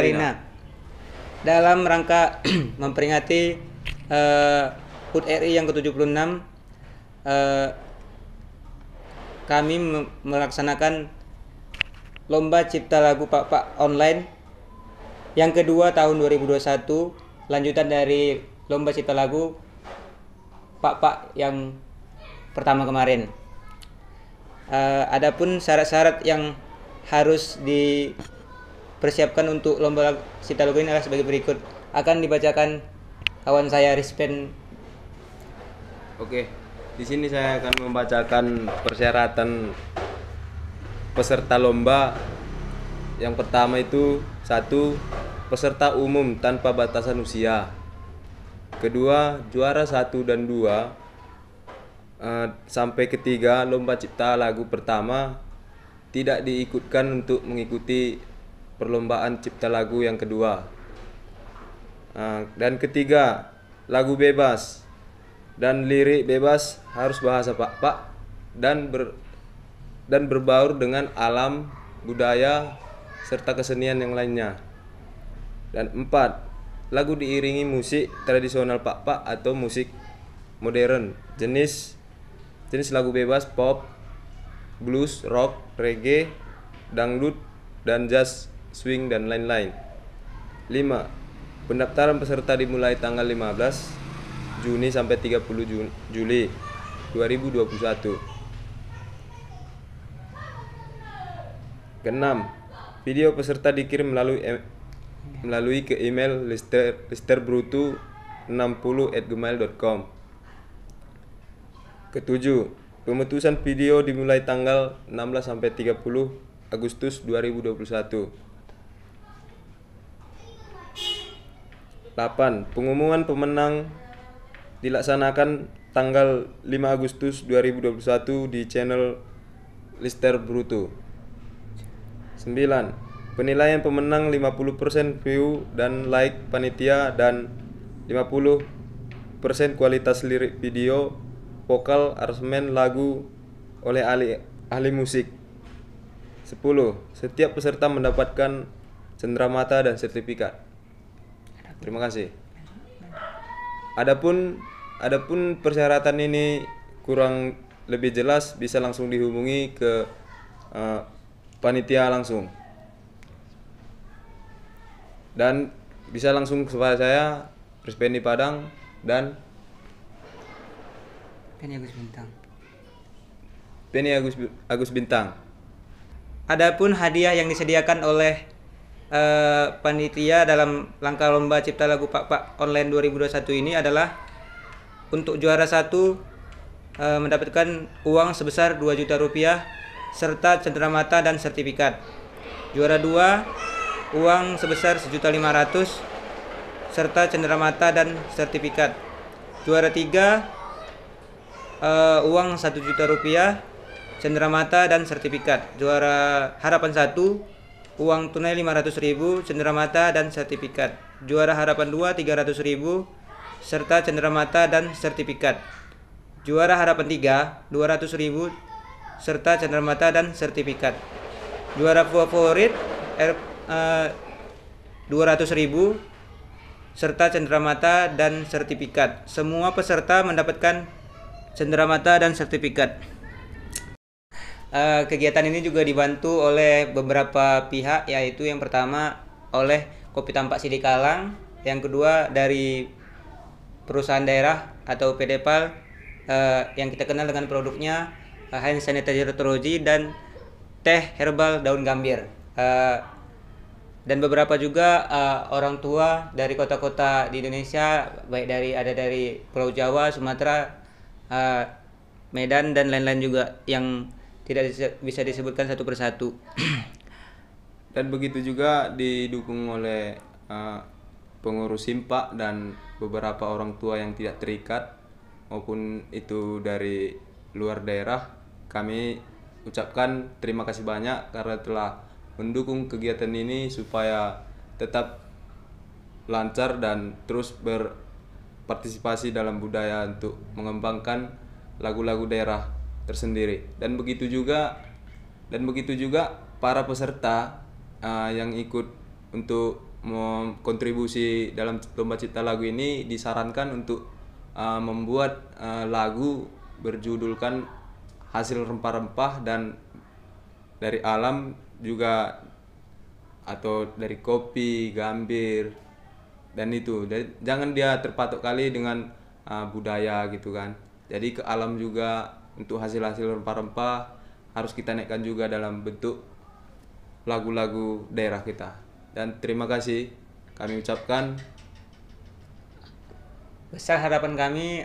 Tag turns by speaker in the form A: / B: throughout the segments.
A: Samarinda dalam rangka memperingati HUT RI yang ke-76. Kami melaksanakan Lomba Cipta Lagu Pak online yang kedua tahun 2021, lanjutan dari Lomba Cipta Lagu Pak yang pertama kemarin. Adapun syarat-syarat yang harus dipersiapkan untuk Lomba Cipta Lagu ini adalah sebagai berikut. Akan dibacakan kawan saya Rispen.
B: Oke, di sini saya akan membacakan persyaratan peserta lomba. Yang pertama itu 1. Peserta umum tanpa batasan usia. Kedua, juara 1 dan 2 sampai ketiga lomba cipta lagu pertama tidak diikutkan untuk mengikuti perlombaan cipta lagu yang kedua. Dan ketiga, lagu bebas dan lirik bebas harus bahasa Pak dan berbaur dengan alam, budaya, serta kesenian yang lainnya. Dan 4, lagu diiringi musik tradisional Pak atau musik modern. Jenis lagu bebas pop, blues, rock, reggae, dangdut, dan jazz, swing, dan lain-lain. 5. Pendaftaran peserta dimulai tanggal 15 Juni sampai 30 Juli 2021. Keenam, video peserta dikirim melalui ke email listerbrutu60@gmail.com. Ketujuh, pemutusan video dimulai tanggal 16 sampai 30 Agustus 2021. 8. Pengumuman pemenang dilaksanakan tanggal 5 Agustus 2021 di channel Lister Brutu. 9. Penilaian pemenang 50% view dan like panitia dan 50% kualitas lirik video, vokal, aransemen lagu oleh ahli musik. 10. Setiap peserta mendapatkan cenderamata dan sertifikat. Terima kasih. Adapun persyaratan ini kurang lebih jelas bisa langsung dihubungi ke panitia langsung. Dan bisa langsung kepada saya, Rispendi Padang dan Penny Agus Bintang.
A: Adapun hadiah yang disediakan oleh panitia dalam rangka Lomba Cipta Lagu Pak online 2021 ini adalah untuk juara 1 mendapatkan uang sebesar 2 juta rupiah serta cenderamata dan sertifikat. Juara 2 uang sebesar 1.500.000 serta cenderamata dan sertifikat. Juara 3 uang 1 juta rupiah, cenderamata dan sertifikat. Juara harapan 1 uang tunai 500.000, cenderamata dan sertifikat. Juara harapan 2 300.000 serta cenderamata dan sertifikat. Juara harapan 3 200.000 serta cenderamata dan sertifikat. Juara favorit 200.000 serta cenderamata dan sertifikat. Semua peserta mendapatkan cenderamata dan sertifikat. Kegiatan ini juga dibantu oleh beberapa pihak, yaitu yang pertama oleh Kopi Tampak Sidikalang, yang kedua dari perusahaan daerah atau PDPAL yang kita kenal dengan produknya hand sanitizer Troji dan teh herbal daun gambir, dan beberapa juga orang tua dari kota-kota di Indonesia, baik dari Pulau Jawa, Sumatera, Medan dan lain-lain juga yang tidak bisa disebutkan satu persatu.
B: Dan begitu juga didukung oleh pengurus Simpak dan beberapa orang tua yang tidak terikat maupun itu dari luar daerah. Kami ucapkan terima kasih banyak karena telah mendukung kegiatan ini supaya tetap lancar dan terus berpartisipasi dalam budaya untuk mengembangkan lagu-lagu daerah tersendiri. Dan begitu juga para peserta yang ikut untuk kontribusi dalam lomba cipta lagu ini disarankan untuk membuat lagu berjudulkan hasil rempah-rempah dan dari alam juga, atau dari kopi, gambir, dan itu. Jangan dia terpatok kali dengan budaya gitu kan. Jadi ke alam juga, untuk hasil-hasil rempah-rempah harus kita naikkan juga dalam bentuk lagu-lagu daerah kita. Dan terima kasih kami ucapkan.
A: Besar harapan kami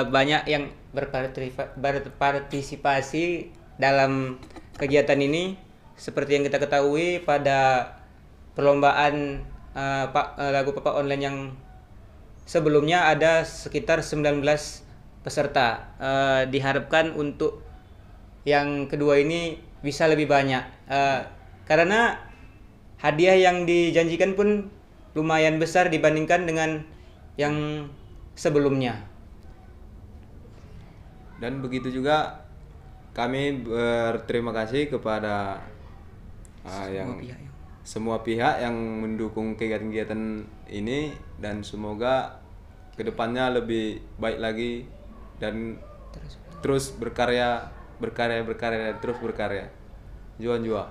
A: banyak yang berpartisipasi dalam kegiatan ini. Seperti yang kita ketahui, pada perlombaan lagu Papa Online yang sebelumnya ada sekitar 19 peserta. Diharapkan untuk yang kedua ini bisa lebih banyak, karena hadiah yang dijanjikan pun lumayan besar dibandingkan dengan yang sebelumnya.
B: Dan begitu juga kami berterima kasih kepada semua pihak yang mendukung kegiatan-kegiatan ini, dan semoga kedepannya lebih baik lagi dan terus berkarya. Juan.
A: Jua.